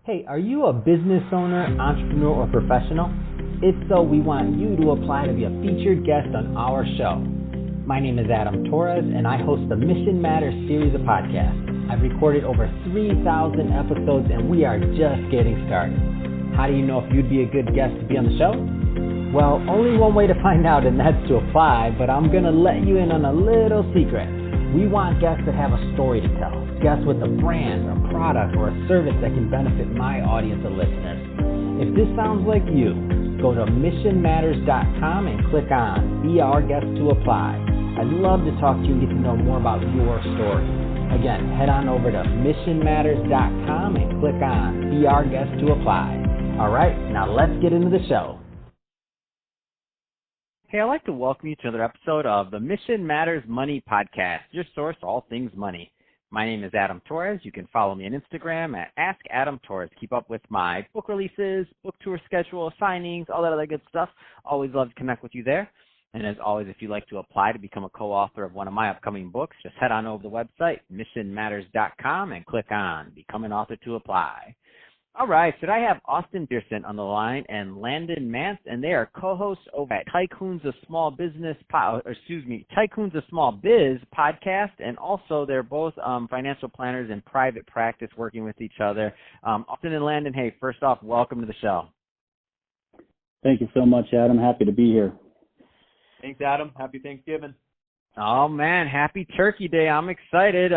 Hey, are you a business owner, entrepreneur, or professional? If so, we want you to apply to be a featured guest on our show. My name is Adam Torres, and I host the Mission Matters series of podcasts. I've recorded over 3,000 episodes, and we are just getting started. How do you know if you'd be a good guest to be on the show? Well, only one way to find out, and that's to apply, but I'm going to let you in on a little secret. We want guests that have a story to tell, guests with a brand, a product, or a service that can benefit my audience of listeners. If this sounds like you, go to missionmatters.com and click on Be Our Guest to Apply. I'd love to talk to you and get to know more about your story. Again, head on over to missionmatters.com and click on Be Our Guest to Apply. All right, now let's get into the show. Hey, I'd like to welcome you to another episode of the Mission Matters Money Podcast, your source for all things money. My name is Adam Torres. You can follow me on Instagram at AskAdamTorres. Keep up with my book releases, book tour schedule, signings, all that other good stuff. Always love to connect with you there. And as always, if you'd like to apply to become a co-author of one of my upcoming books, just head on over to the website, missionmatters.com, and click on Become an Author to Apply. All right, so I have Austin Peterson on the line and Landon Mance, and they are co-hosts over at Tycoons of SmallBiz podcast, and also they're both financial planners in private practice working with each other. Austin and Landon, hey, first off, welcome to the show. Thank you so much, Adam. Happy to be here. Thanks, Adam. Happy Thanksgiving. Oh, man, happy Turkey Day. I'm excited.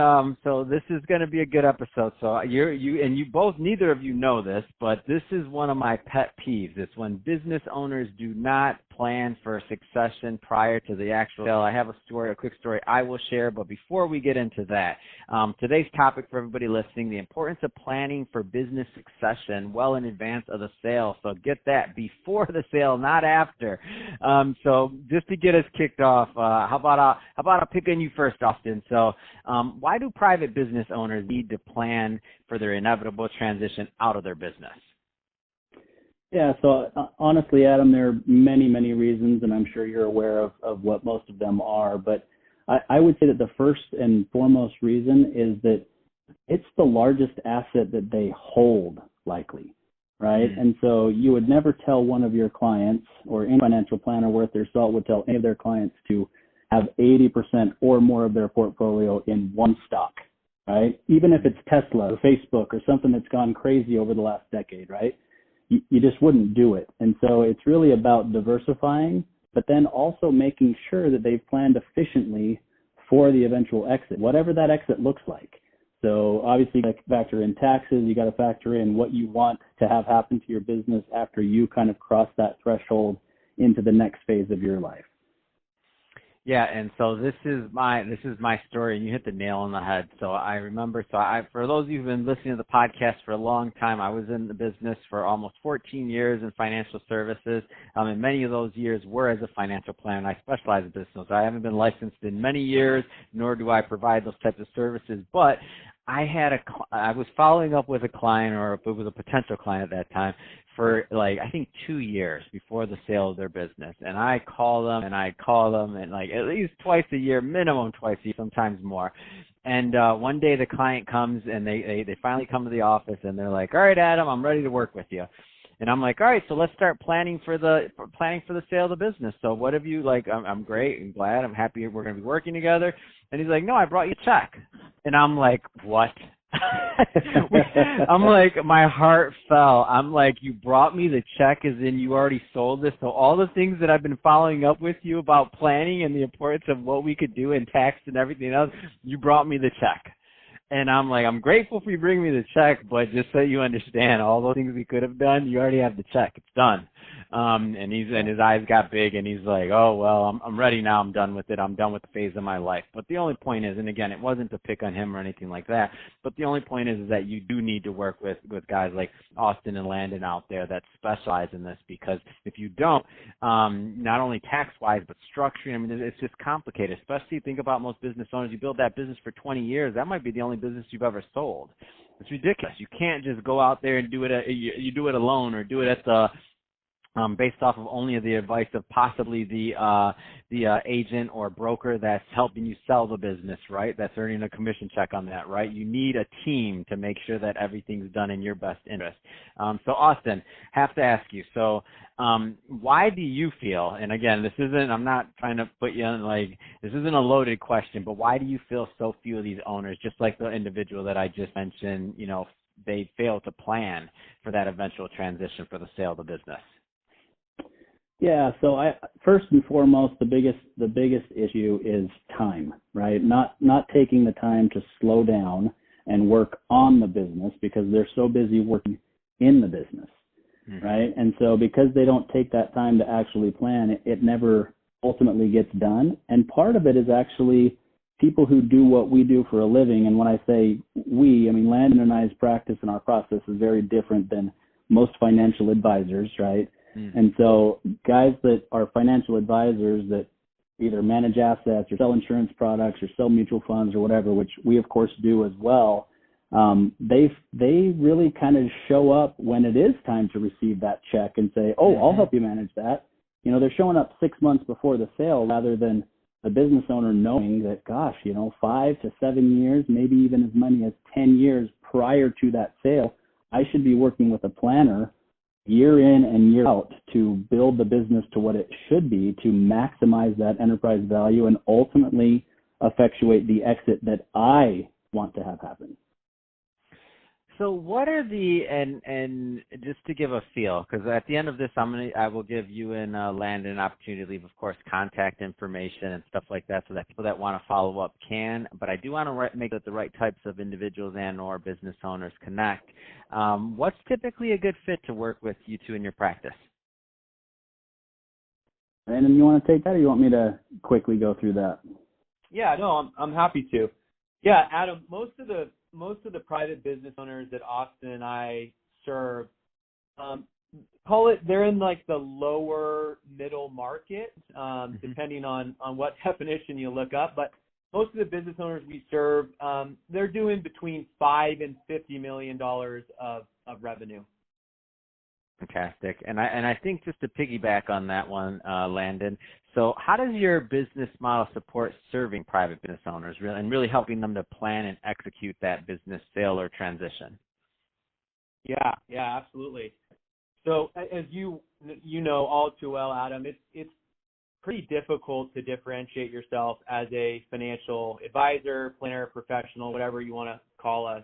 So this is going to be a good episode. So you both, neither of you know this, but this is one of my pet peeves. It's when business owners do not plan for succession prior to the actual sale. I have a quick story I will share, but before we get into that, today's topic for everybody listening, the importance of planning for business succession well in advance of the sale. So get that before the sale, not after. So just to get us kicked off, how about I pick on you first, Austin? So why do private business owners need to plan for their inevitable transition out of their business? Yeah, so honestly, Adam, there are many, many reasons, and I'm sure you're aware of what most of them are. But I would say that the first and foremost reason is that it's the largest asset that they hold, likely, right? Mm-hmm. And so you would never tell one of your clients, or any financial planner worth their salt would tell any of their clients to have 80% or more of their portfolio in one stock, right? Even if it's Tesla or Facebook or something that's gone crazy over the last decade, right? You just wouldn't do it. And so it's really about diversifying, but then also making sure that they've planned efficiently for the eventual exit, whatever that exit looks like. So obviously you got to factor in taxes, you got to factor in what you want to have happen to your business after you kind of cross that threshold into the next phase of your life. Yeah, and so this is my story, and you hit the nail on the head. So I remember, for those of you who've been listening to the podcast for a long time, I was in the business for almost 14 years in financial services, and many of those years were as a financial planner, and I specialize in business. I haven't been licensed in many years, nor do I provide those types of services, but I was following up with a client, or it was a potential client at that time, for I think 2 years before the sale of their business. And I call them and at least twice a year, minimum twice a year, sometimes more. And one day the client comes and they finally come to the office and they're like, all right, Adam, I'm ready to work with you. And I'm like, all right, so let's start planning for the sale of the business. So what have you, I'm great and glad, I'm happy we're going to be working together. And he's like, no, I brought you a check. And I'm like, what? I'm like, my heart fell. I'm like, you brought me the check as in you already sold this. So all the things that I've been following up with you about planning and the importance of what we could do in tax and everything else, you brought me the check. And I'm like, I'm grateful for you bringing me the check, but just so you understand, all those things we could have done, you already have the check. It's done. And his eyes got big, and he's like, oh, well, I'm ready now. I'm done with it. I'm done with the phase of my life. But the only point is, and again, it wasn't to pick on him or anything like that, but the only point is that you do need to work with guys like Austin and Landon out there that specialize in this, because if you don't, not only tax-wise, but structuring, I mean, it's just complicated, especially think about most business owners. You build that business for 20 years. That might be the only business you've ever sold. It's ridiculous. You can't just go out there and do it. You do it alone, or do it at the based off of only the advice of possibly the agent or broker that's helping you sell the business, right? That's earning a commission check on that, right? You need a team to make sure that everything's done in your best interest. So Austin, have to ask you, so why do you feel, and again, I'm not trying to put you on, this isn't a loaded question, but why do you feel so few of these owners, just like the individual that I just mentioned, they fail to plan for that eventual transition for the sale of the business? Yeah, so first and foremost, the biggest issue is time, right? Not taking the time to slow down and work on the business because they're so busy working in the business, right? And so because they don't take that time to actually plan, it never ultimately gets done. And part of it is actually people who do what we do for a living. And when I say we, I mean Landon and I's practice and our process is very different than most financial advisors, right? And so guys that are financial advisors that either manage assets or sell insurance products or sell mutual funds or whatever, which we of course do as well, they really kind of show up when it is time to receive that check and say, oh, I'll help you manage that. They're showing up 6 months before the sale rather than the business owner knowing that, 5 to 7 years, maybe even as many as 10 years prior to that sale, I should be working with a planner year in and year out to build the business to what it should be, to maximize that enterprise value and ultimately effectuate the exit that I want to have happen. So what are and just to give a feel, because at the end of this, I will give you and Landon an opportunity to leave, of course, contact information and stuff like that, so that people that want to follow up can. But I do want to make it the right types of individuals and/or business owners connect. What's typically a good fit to work with you two in your practice? Landon, you want to take that, or you want me to quickly go through that? Yeah, no, I'm happy to. Yeah, Adam, most of the private business owners that Austin and I serve, they're in the lower middle market, depending on what definition you look up. But most of the business owners we serve, they're doing between $5 and $50 million of revenue. Fantastic. And I think just to piggyback on that one, Landon, so how does your business model support serving private business owners and really helping them to plan and execute that business sale or transition? Yeah, absolutely. So as you know all too well, Adam, it's pretty difficult to differentiate yourself as a financial advisor, planner, professional, whatever you want to call us.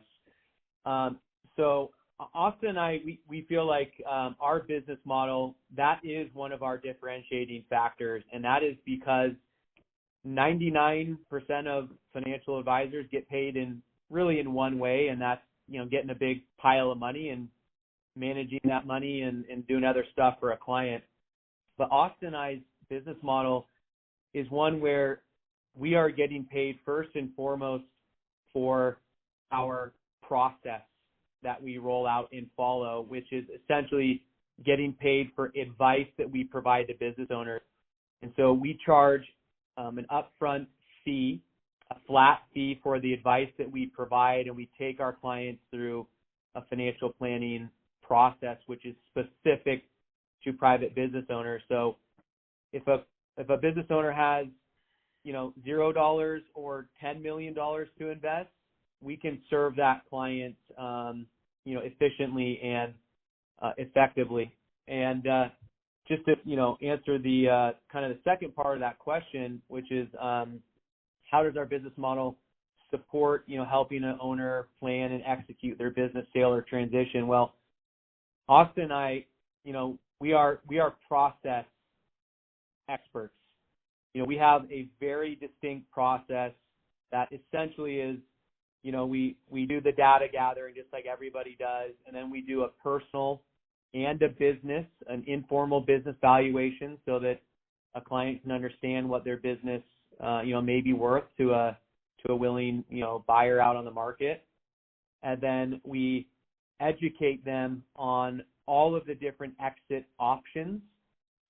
So Austin and I, we feel like our business model, that is one of our differentiating factors, and that is because 99% of financial advisors get paid in one way, and that's getting a big pile of money and managing that money and doing other stuff for a client. But Austin and I's business model is one where we are getting paid first and foremost for our process that we roll out and follow, which is essentially getting paid for advice that we provide to business owners. And so we charge an upfront fee, a flat fee for the advice that we provide, and we take our clients through a financial planning process, which is specific to private business owners. So if a business owner has, $0 or $10 million to invest, we can serve that client, efficiently and effectively. And just to, answer the kind of the second part of that question, which is how does our business model support, helping an owner plan and execute their business sale or transition? Well, Austin and I, we are process experts. We have a very distinct process that essentially is, we do the data gathering just like everybody does, and then we do a personal and a business, an informal business valuation so that a client can understand what their business, may be worth to a willing, buyer out on the market. And then we educate them on all of the different exit options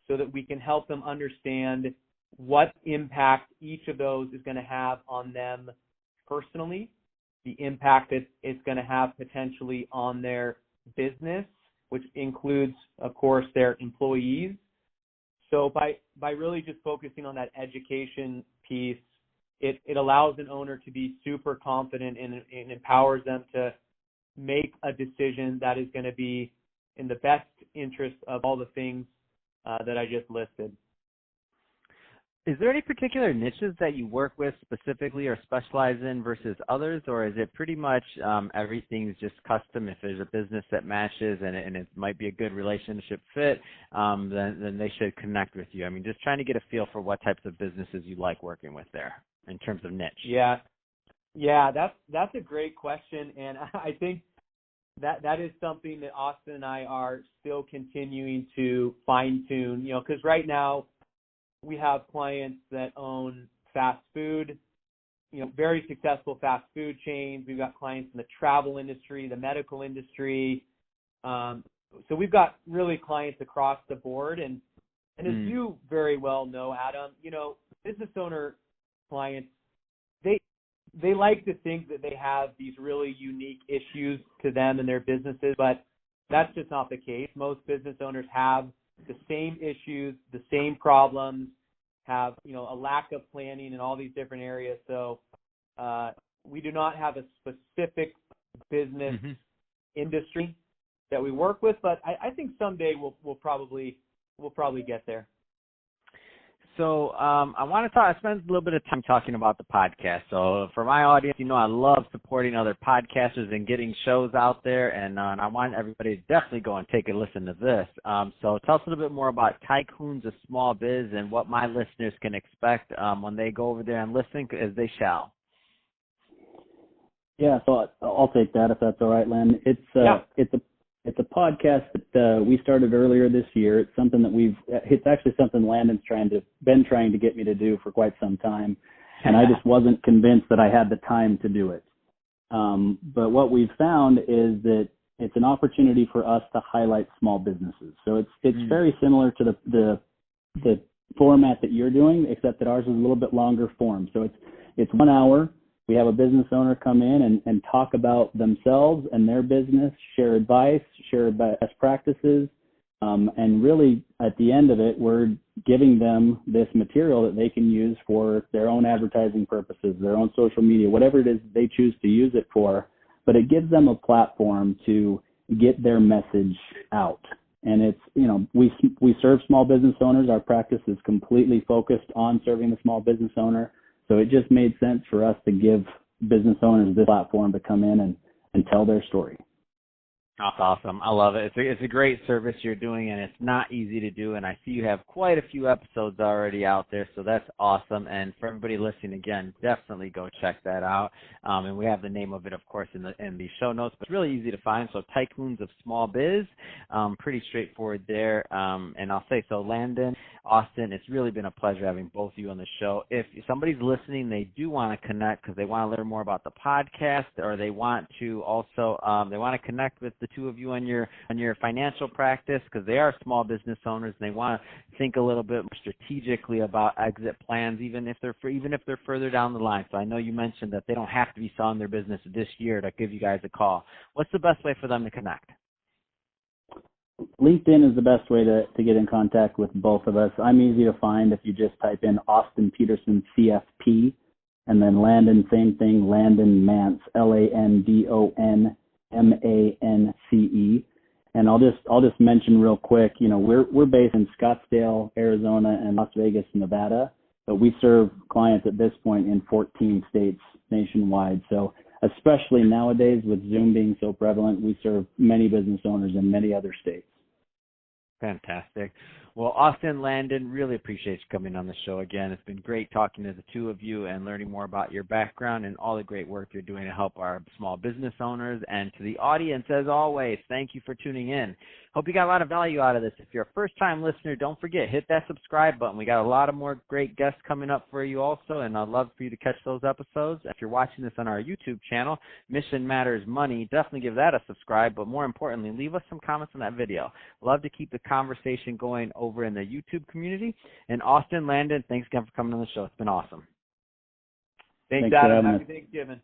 so that we can help them understand what impact each of those is going to have on them personally, the impact that it's going to have potentially on their business, which includes of course, their employees. So by really just focusing on that education piece, it allows an owner to be super confident and empowers them to make a decision that is going to be in the best interest of all the things that I just listed. Is there any particular niches that you work with specifically or specialize in versus others, or is it pretty much everything's just custom? If there's a business that matches and it might be a good relationship fit, then they should connect with you. I mean, just trying to get a feel for what types of businesses you like working with there in terms of niche. Yeah, that's a great question, and I think that is something that Austin and I are still continuing to fine tune. Because right now, we have clients that own fast food, very successful fast food chains. We've got clients in the travel industry, the medical industry. So we've got really clients across the board. And as you very well know, Adam, business owner clients, they like to think that they have these really unique issues to them and their businesses, but that's just not the case. Most business owners have the same issues, the same problems, have, a lack of planning in all these different areas. So we do not have a specific business industry that we work with, but I think someday we'll probably get there. So I want to spend a little bit of time talking about the podcast. So for my audience, I love supporting other podcasters and getting shows out there, and I want everybody to definitely go and take a listen to this. So tell us a little bit more about Tycoons of SmallBiz and what my listeners can expect when they go over there and listen, as they shall. Yeah, so I'll take that if that's all right, Len. It's a podcast that we started earlier this year. It's something that it's actually something Landon's been trying to get me to do for quite some time, and I just wasn't convinced that I had the time to do it. But what we've found is that it's an opportunity for us to highlight small businesses. So it's very similar to the format that you're doing, except that ours is a little bit longer form. So it's 1 hour. We have a business owner come in and talk about themselves and their business, share advice, share best practices, and really at the end of it, we're giving them this material that they can use for their own advertising purposes, their own social media, whatever it is they choose to use it for. But it gives them a platform to get their message out. And it's, we serve small business owners. Our practice is completely focused on serving the small business owner. So it just made sense for us to give business owners this platform to come in and tell their story. That's awesome. I love it. It's a great service you're doing, and it's not easy to do. And I see you have quite a few episodes already out there, so that's awesome. And for everybody listening, again, definitely go check that out. And we have the name of it, of course, in the show notes. But it's really easy to find. So Tycoons of SmallBiz, pretty straightforward there. And I'll say so, Landon, Austin, it's really been a pleasure having both of you on the show. If somebody's listening, they do want to connect because they want to learn more about the podcast, or they want to also they want to connect with the two of you on your financial practice, because they are small business owners and they want to think a little bit more strategically about exit plans, even if they're further down the line. So I know you mentioned that they don't have to be selling their business this year to give you guys a call. What's the best way for them to connect? LinkedIn is the best way to get in contact with both of us. I'm easy to find if you just type in Austin Peterson CFP, and then Landon, same thing, Landon Mance, LandonMance. And I'll just mention real quick, we're based in Scottsdale, Arizona, and Las Vegas, Nevada, but we serve clients at this point in 14 states nationwide. So especially nowadays with Zoom being so prevalent, we serve many business owners in many other states. Fantastic. Well, Austin, Landon, really appreciate you coming on the show again. It's been great talking to the two of you and learning more about your background and all the great work you're doing to help our small business owners. And to the audience, as always, thank you for tuning in. Hope you got a lot of value out of this. If you're a first-time listener, don't forget, hit that subscribe button. We got a lot of more great guests coming up for you also, and I'd love for you to catch those episodes. If you're watching this on our YouTube channel, Mission Matters Money, definitely give that a subscribe, but more importantly, leave us some comments on that video. Love to keep the conversation going over in the YouTube community. And Austin, Landon, thanks again for coming on the show. It's been awesome. Thanks Adam. Happy Thanksgiving.